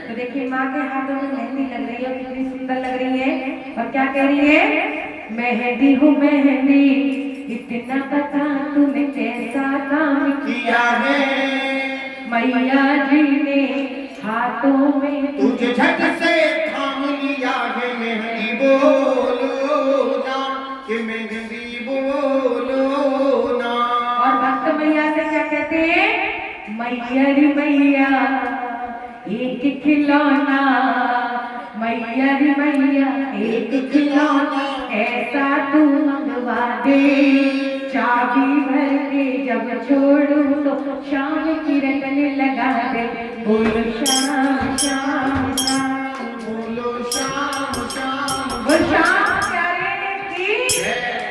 तो देखिए माँ के हाथों में मेहंदी लग रही है, कितनी सुंदर लग रही है। और क्या कह रही है? मेहंदी हूँ मेहंदी, इतना पता तूने कैसा काम किया है। मैया जी ने हाथों में तुझे झट से थाम लिया है। मेहंदी बोलो ना कि मेहंदी बोलो ना। और भक्त मैया से क्या कहते हैं? मैया रे मैया एक खिलौना, मैया रे मैया एक खिलौना ऐसा तू मंगवा दे। चाबी भर के जब छोड़ू तो शाम की रंगने लगा दे। बोलो श्याम श्याम श्याम, बोलो श्याम श्याम, बोलो श्याम प्यारे की,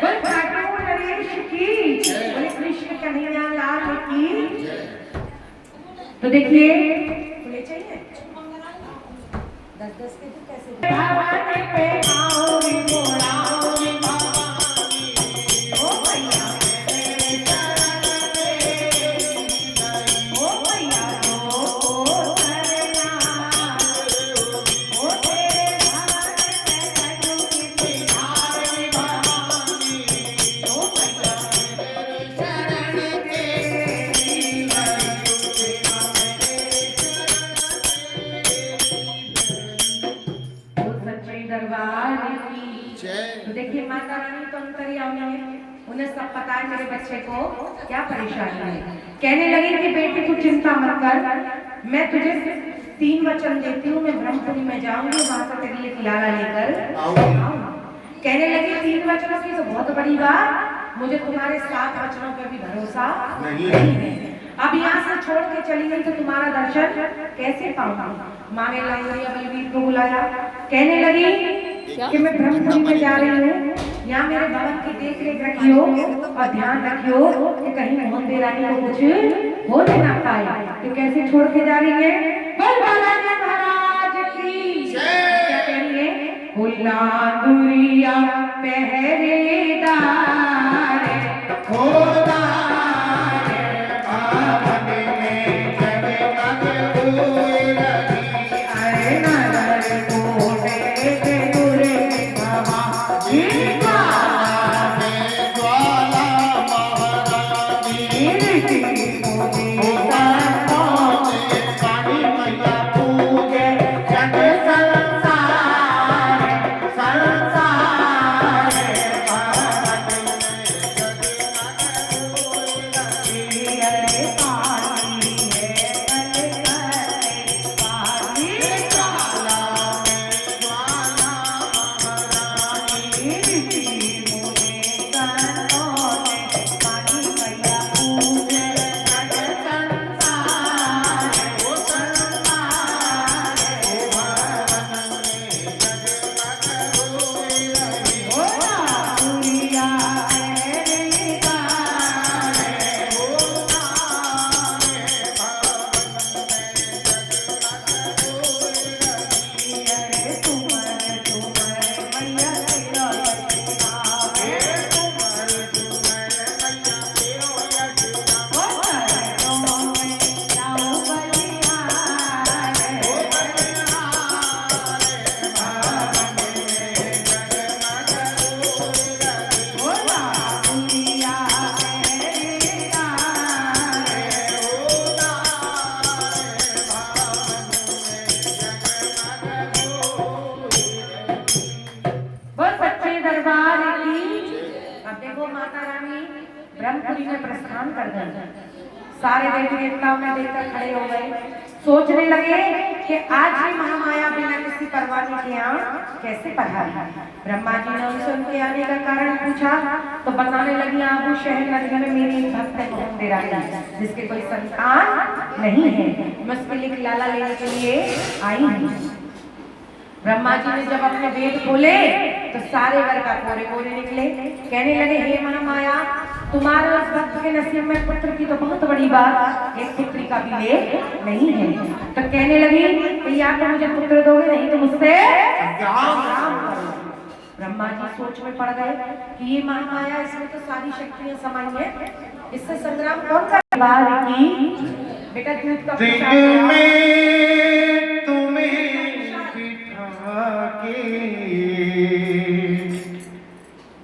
बोलो ठाकुर नरेश की, बोलो कृष्ण कन्हैया लाल की। तो देखिए ले चाहिए 10-10 के तो कैसे भवानी पे आओ रे मोरा ओ भैया ओ भैया ओ करना ओ तेरे भवानी पे कटू की धारे भवानी ओ भैया शरण तेरी दरबार की। तो देखिए माता रानी तो अंतर्यामी है, उन्हें सब पता है मेरे बच्चे को क्या परेशानी है। कहने लगी कि बेटी तू चिंता मत कर, मैं तुझे 3 वचन देती हूँ। मैं ब्रह्मपुरी में जाऊंगी, वहां से तेरे लिए लाला लेकर आऊंगी। कहने लगी 3 वचनों की तो बहुत बड़ी बात, मुझे तुम्हारे 7 वचनों पर भी भरोसा नहीं है। अब यहाँ से छोड़ के चली गई तो तुम्हारा दर्शन कैसे पाऊंगी। माँ ने लंगोरिया बलवीर को बुलाया, कहने लगी कि मैं ब्रह्मपुरी में जा रही हूँ, यहाँ मेरे भवन की देख रेख रखियो और ध्यान रखियो कि कहीं मोहन रानी को कुछ हो ना पाए। तो कैसे छोड़ के जा रही है? बोल बालाजी महाराज की क्या कह रही है? लंगोरिया पहरेदार होदा ब्रह्मपुरी में प्रस्थान कर गए। सारे देवी देवताओं ने देखकर खड़े हो गए, सोचने लगे कि आज ही महामाया बिना किसी परवाने के यहाँ कैसे पधारी। ब्रह्मा जी ने उनसे उनके आने का कारण पूछा तो बताने लगी, आबू शहर नगरी में मेरी एक भक्त है मोहन रानी, जिसके कोई संतान नहीं है, मैं उसके लिए लाला लेने के लिए आई हूँ। ब्रह्मा जी ने जब अपने वेद खोले तो सारे वर का कोरे कोरे निकले। कहने लगे, हे महामाया, तुम्हारे उस भक्त के नसीब में पुत्र की तो बहुत बड़ी बात, एक पुत्री का भी लेख नहीं है। तो कहने लगी कि या तो मुझे पुत्र दोगे, नहीं तो मुझसे संग्राम करो। ब्रह्मा जी सोच में पड़ गए कि ये महामाया, इसमें तो सारी शक्तियां समाई है, इससे संग्राम कौन करेगा? बेटा दूध का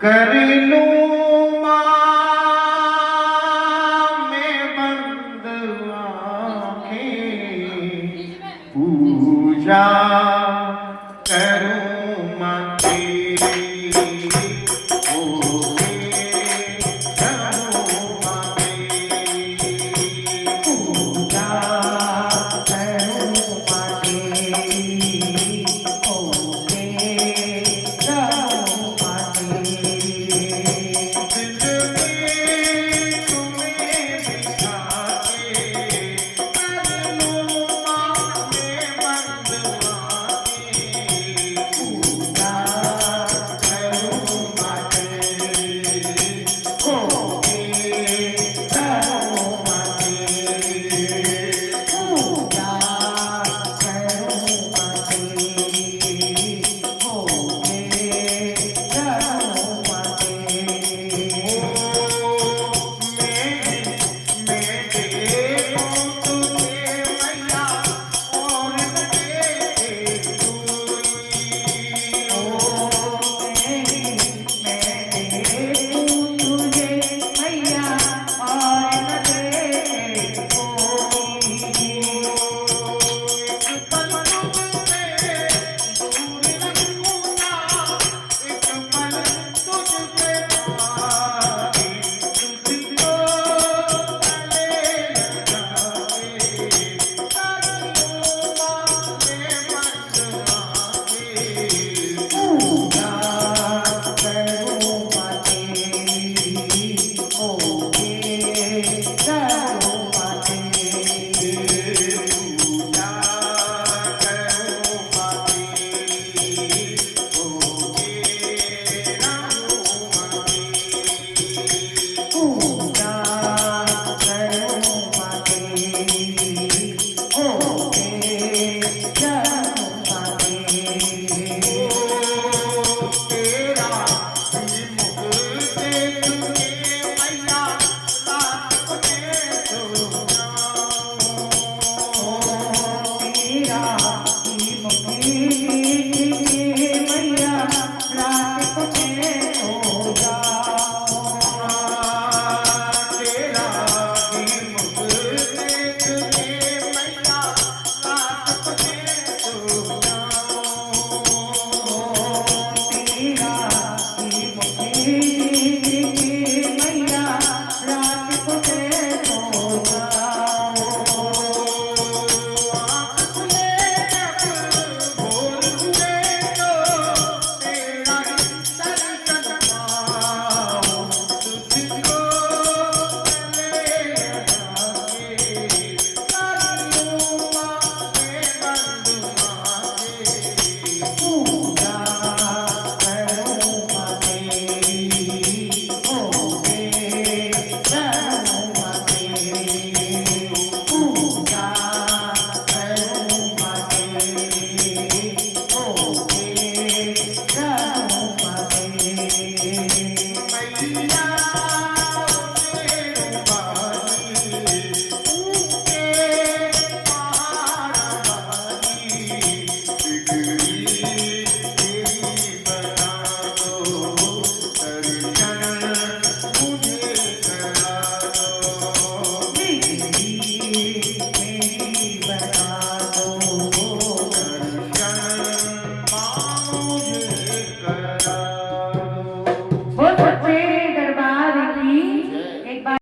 कर लूं माँ मैं बंद आँखें, पूजा करूं